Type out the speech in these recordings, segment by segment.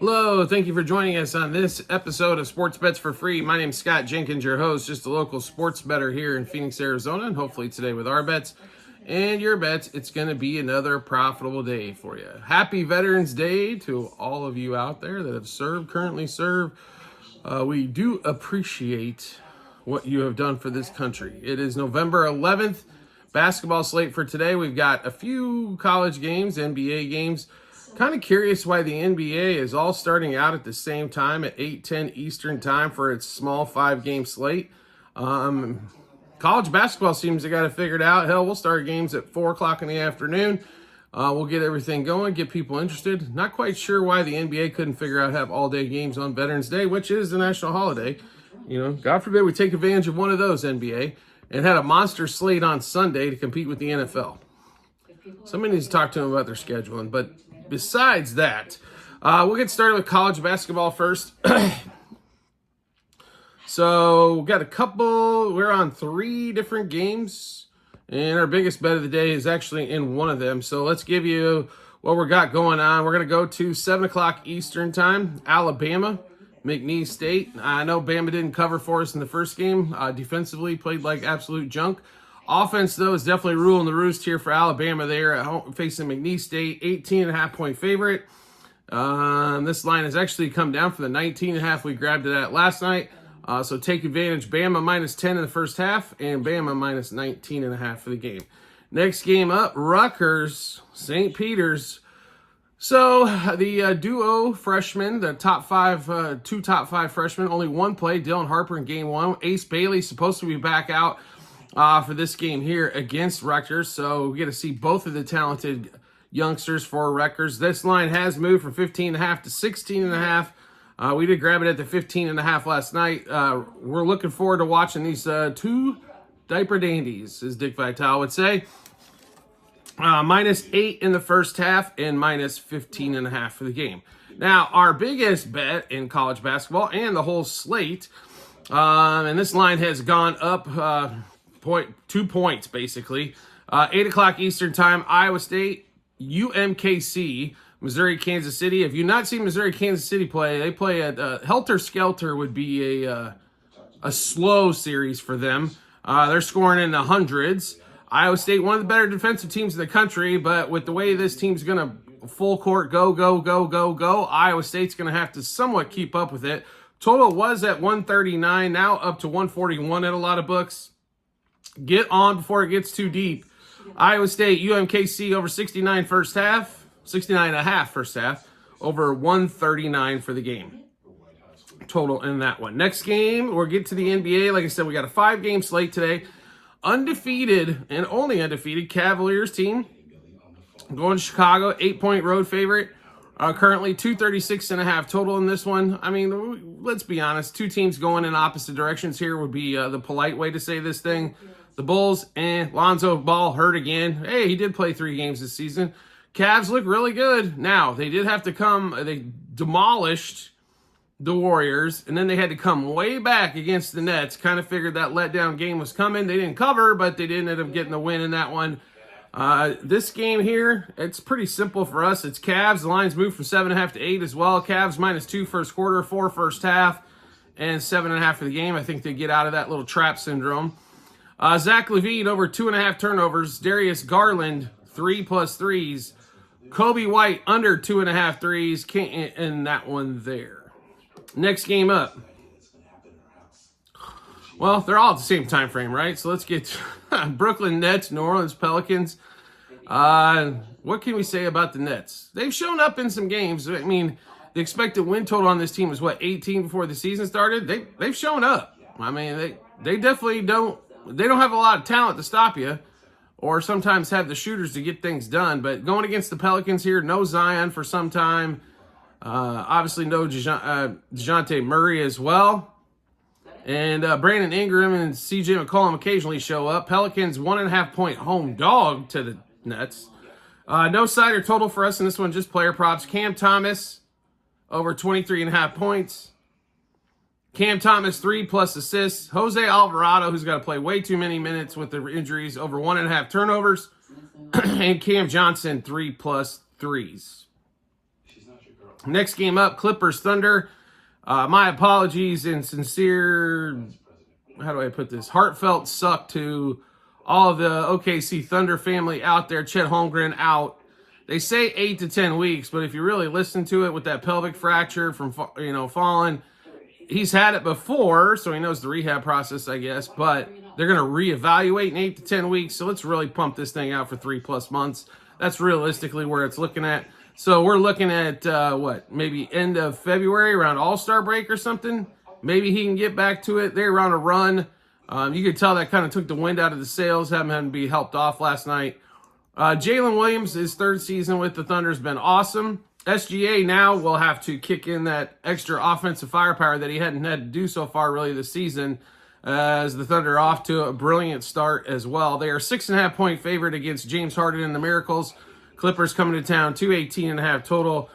Hello, thank you for joining us on this episode of Sports Bets for Free. My name is Scott Jenkins, your host, just a local sports bettor here in Phoenix, Arizona, and hopefully today with our bets and your bets, it's going to be another profitable day for you. Happy Veterans Day to all of you out there that have currently serve. We do appreciate what you have done for this country. It is November 11th, basketball slate for today. We've got a few college games, NBA games. Kind of curious why the NBA is all starting out at the same time at 8:10 Eastern time for its small 5-game slate. College basketball seems to got it figured out. Hell, we'll start games at 4 o'clock in the afternoon. We'll get everything going, get people interested. Not quite sure why the NBA couldn't figure out have all-day games on Veterans Day, which is the national holiday. You know, God forbid we take advantage of one of those, NBA, and had a monster slate on Sunday to compete with the NFL. Somebody needs to talk to them about their scheduling, but besides that, we'll get started with college basketball first. So we've got we're on 3 different games, and our biggest bet of the day is actually in one of them. So let's give you what we got going on. We're going to go to 7 o'clock Eastern time, Alabama, McNeese State. I know Bama didn't cover for us in the first game. Defensively, played like absolute junk. Offense, though, is definitely ruling the roost here for Alabama. They are at home facing McNeese State, 18.5-point favorite. This line has actually come down from the 19.5 we grabbed it at last night. So take advantage. Bama minus 10 in the first half and Bama minus 19.5 for the game. Next game up, Rutgers, St. Peter's. So the duo freshmen, the two top five freshmen, only one play, Dylan Harper in game 1. Ace Bailey supposed to be back out for this game here against Rutgers. So we get to see both of the talented youngsters for Rutgers. This line has moved from 15.5 to 16.5. We did grab it at the 15.5 last night. We're looking forward to watching these two diaper dandies, as Dick Vitale would say. Minus 8 in the first half and minus 15.5 for the game. Now, our biggest bet in college basketball and the whole slate, and this line has gone up 2 points, basically. 8 o'clock Eastern time, Iowa State, UMKC, Missouri, Kansas City. If you've not seen Missouri, Kansas City play, they play at Helter Skelter would be a slow series for them. They're scoring in the hundreds. Iowa State, one of the better defensive teams in the country, but with the way this team's going to full court go, Iowa State's going to have to somewhat keep up with it. Total was at 139, now up to 141 at a lot of books. Get on before it gets too deep. Iowa State, UMKC over 69 first half, 69.5 first half, over 139 for the game. Total in that one. Next game, we'll get to the NBA. Like I said, we got a 5-game slate today. Undefeated and only undefeated Cavaliers team going to Chicago, 8-point road favorite. Currently 236.5 total in this one. I mean, let's be honest. 2 teams going in opposite directions here would be the polite way to say this thing. The Bulls and Lonzo Ball hurt again. Hey, he did play 3 games this season. Cavs look really good. Now, they did have to they demolished the Warriors, and then they had to come way back against the Nets. Kind of figured that letdown game was coming. They didn't cover, but they did end up getting the win in that one. This game here, it's pretty simple for us. It's Cavs. The lines moved from 7.5 to 8 as well. Cavs minus 2 first quarter, 4 first half, and 7.5 for the game. I think they get out of that little trap syndrome. Zach LaVine over 2.5 turnovers. Darius Garland, 3+ threes. Kobe White under 2.5 threes. Can't end that one there. Next game up. Well, they're all at the same time frame, right? So let's get Brooklyn Nets, New Orleans Pelicans. What can we say about the Nets? They've shown up in some games. I mean, the expected win total on this team was 18 before the season started. They've shown up. I mean, they definitely don't have a lot of talent to stop you, or sometimes have the shooters to get things done. But going against the Pelicans here, no Zion for some time. Obviously no DeJounte Murray as well. And Brandon Ingram and CJ McCollum occasionally show up. Pelicans 1.5-point home dog to the Nets. No side or total for us in this one, just player props. Cam Thomas over 23.5 points. Cam Thomas 3+ assists. Jose Alvarado, who's got to play way too many minutes with the injuries, over 1.5 turnovers. And Cam Johnson 3+ threes. Next game up, Clippers Thunder. My apologies and sincere, how do I put this, heartfelt suck to all of the OKC Thunder family out there. Chet Holmgren out. They say 8 to 10 weeks, but if you really listen to it with that pelvic fracture from falling, he's had it before, so he knows the rehab process, I guess. But they're going to reevaluate in 8 to 10 weeks, so let's really pump this thing out for 3+ months. That's realistically where it's looking at. So we're looking at, maybe end of February, around All-Star break or something. Maybe he can get back to it. They're on a run. You could tell that kind of took the wind out of the sails, having him be helped off last night. Jalen Williams, his third season with the Thunder, has been awesome. SGA now will have to kick in that extra offensive firepower that he hadn't had to do so far really this season, as the Thunder are off to a brilliant start as well. They are 6.5-point favorite against James Harden and the Miracles. Clippers coming to town, 218.5 total.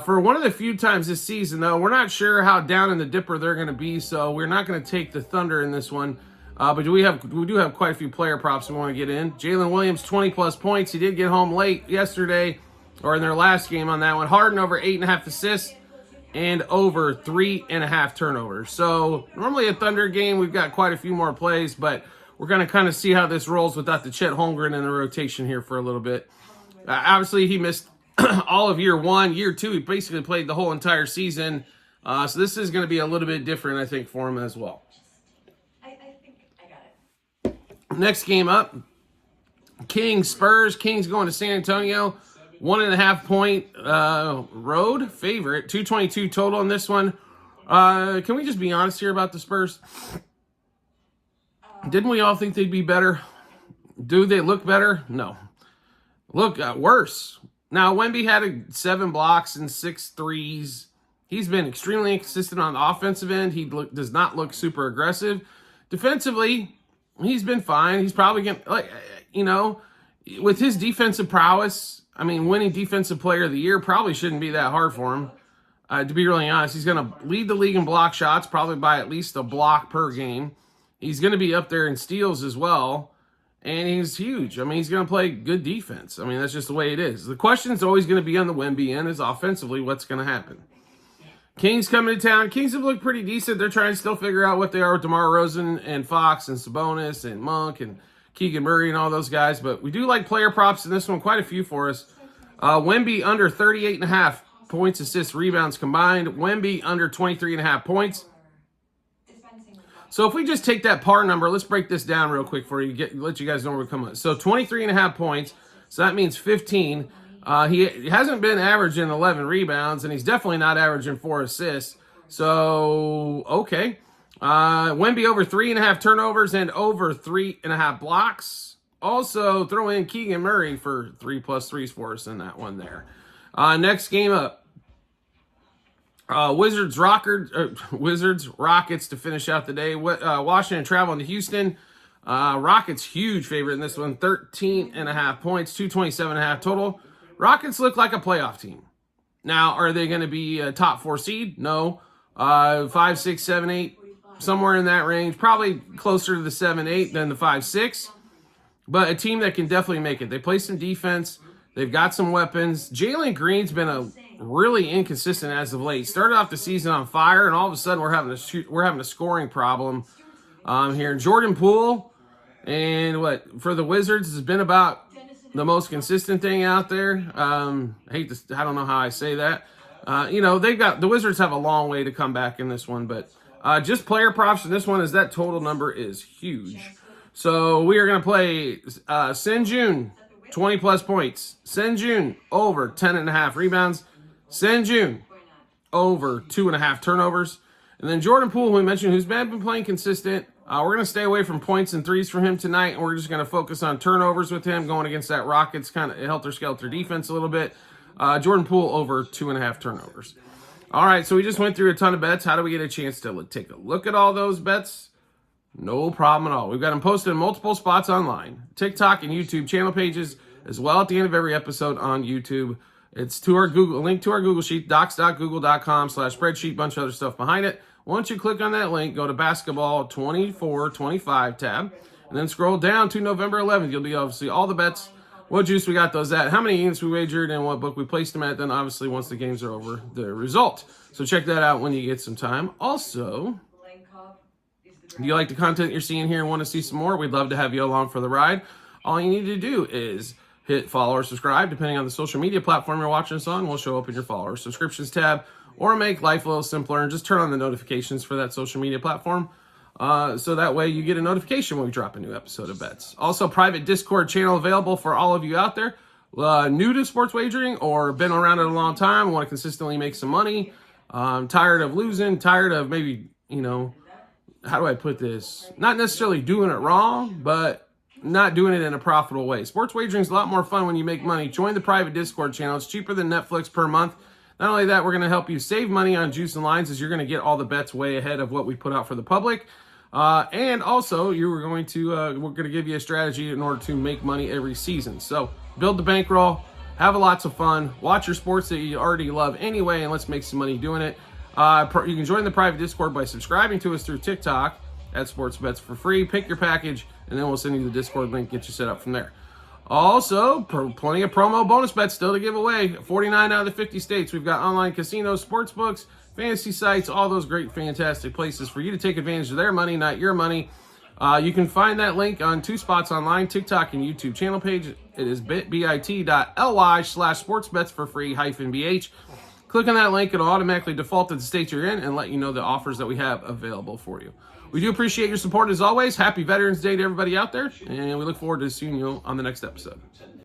For one of the few times this season, though, we're not sure how down in the dipper they're going to be, so we're not going to take the Thunder in this one. But we do have quite a few player props we want to get in. Jalen Williams, 20+ points. He did get home late yesterday, or in their last game on that one. Harden over 8.5 assists and over 3.5 turnovers. So normally a Thunder game, we've got quite a few more plays, but we're going to kind of see how this rolls without the Chet Holmgren in the rotation here for a little bit. Obviously, he missed all of year one. Year two, he basically played the whole entire season. So this is going to be a little bit different, I think, for him as well. I think I got it. Next game up, Kings Spurs. Kings going to San Antonio. 1.5-point road favorite. 222 total in this one. Can we just be honest here about the Spurs? Didn't we all think they'd be better? Do they look better? No. Look worse. Now, Wemby had 7 blocks and 6 threes. He's been extremely inconsistent on the offensive end. He does not look super aggressive. Defensively, he's been fine. He's probably going to, with his defensive prowess, I mean, winning Defensive Player of the Year probably shouldn't be that hard for him. To be really honest, he's going to lead the league in block shots, probably by at least a block per game. He's going to be up there in steals as well. And he's huge. I mean, he's going to play good defense. I mean, that's just the way it is. The question is always going to be on the Wemby end is offensively what's going to happen. Kings coming to town. Kings have looked pretty decent. They're trying to still figure out what they are with DeMar DeRozan and Fox and Sabonis and Monk and Keegan Murray and all those guys. But we do like player props in this one, quite a few for us. Wemby under 38.5 points, assists, rebounds combined. Wemby under 23.5 points. So if we just take that par number, let's break this down real quick for you, let you guys know where we come on. So 23.5 points, so that means 15. He hasn't been averaging 11 rebounds, and he's definitely not averaging 4 assists. So, okay. Wemby over 3.5 turnovers and over 3.5 blocks. Also, throw in Keegan Murray for 3+ threes for us in that one there. Next game up. Wizards Rockets to finish out the day. Washington traveling to Houston. Rockets huge favorite in this one. 13.5 points, 227.5 total. Rockets look like a playoff team. Now, are they going to be a top 4 seed? No. 5, 6, 7, 8, somewhere in that range. Probably closer to the 7, 8 than the 5, 6. But a team that can definitely make it. They play some defense. They've got some weapons. Jalen Green's been really inconsistent as of late. Started off the season on fire, and all of a sudden we're having a scoring problem here. Jordan Poole, and for the Wizards has been about the most consistent thing out there. I don't know how I say that. The Wizards have a long way to come back in this one, but just player props in this one is that total number is huge. So we are going to play Sengun, 20+ points. Sengun over 10.5 rebounds. Sengun over 2.5 turnovers. And then Jordan Poole, who we mentioned, who's been playing consistent. We're going to stay away from points and threes from him tonight, and we're just going to focus on turnovers with him, going against that Rockets kind of helter-skelter defense a little bit. Jordan Poole over 2.5 turnovers. All right, so we just went through a ton of bets. How do we get a chance to take a look at all those bets? No problem at all. We've got them posted in multiple spots online. TikTok and YouTube channel pages, as well at the end of every episode on YouTube. It's to our link to our Google Sheet, docs.google.com/spreadsheet, bunch of other stuff behind it. Once you click on that link, go to Basketball 24-25 tab, and then scroll down to November 11th. You'll be able to see all the bets what juice we got those at, how many units we wagered, and what book we placed them at. Then obviously once the games are over, the result. So check that out when you get some time. Also, if you like the content you're seeing here and want to see some more, we'd love to have you along for the ride. All you need to do is hit follow or subscribe, depending on the social media platform you're watching us on. We'll show up in your follower subscriptions tab, or make life a little simpler and just turn on the notifications for that social media platform. So that way you get a notification when we drop a new episode of Bets. Also, private Discord channel available for all of you out there new to sports wagering or been around it a long time, want to consistently make some money, tired of losing, tired of maybe, how do I put this? Not necessarily doing it wrong, but not doing it in a profitable way. Sports wagering is a lot more fun when you make money. Join the private Discord channel. It's cheaper than Netflix per month. Not only that, we're going to help you save money on juice and lines, as you're going to get all the bets way ahead of what we put out for the public. And also, we're going to give you a strategy in order to make money every season. So build the bankroll, have lots of fun, watch your sports that you already love anyway, and let's make some money doing it. You can join the private Discord by subscribing to us through TikTok at Sports Bets for free. Pick your package, and then we'll send you the Discord link, get you set up from there. Also, plenty of promo bonus bets still to give away. 49 out of the 50 states. We've got online casinos, sports books, fantasy sites, all those great, fantastic places for you to take advantage of their money, not your money. You can find that link on two spots online, TikTok and YouTube channel page. It is bit.ly/sportsbets for free -bh. Click on that link. It'll automatically default to the state you're in and let you know the offers that we have available for you. We do appreciate your support as always. Happy Veterans Day to everybody out there, and we look forward to seeing you on the next episode.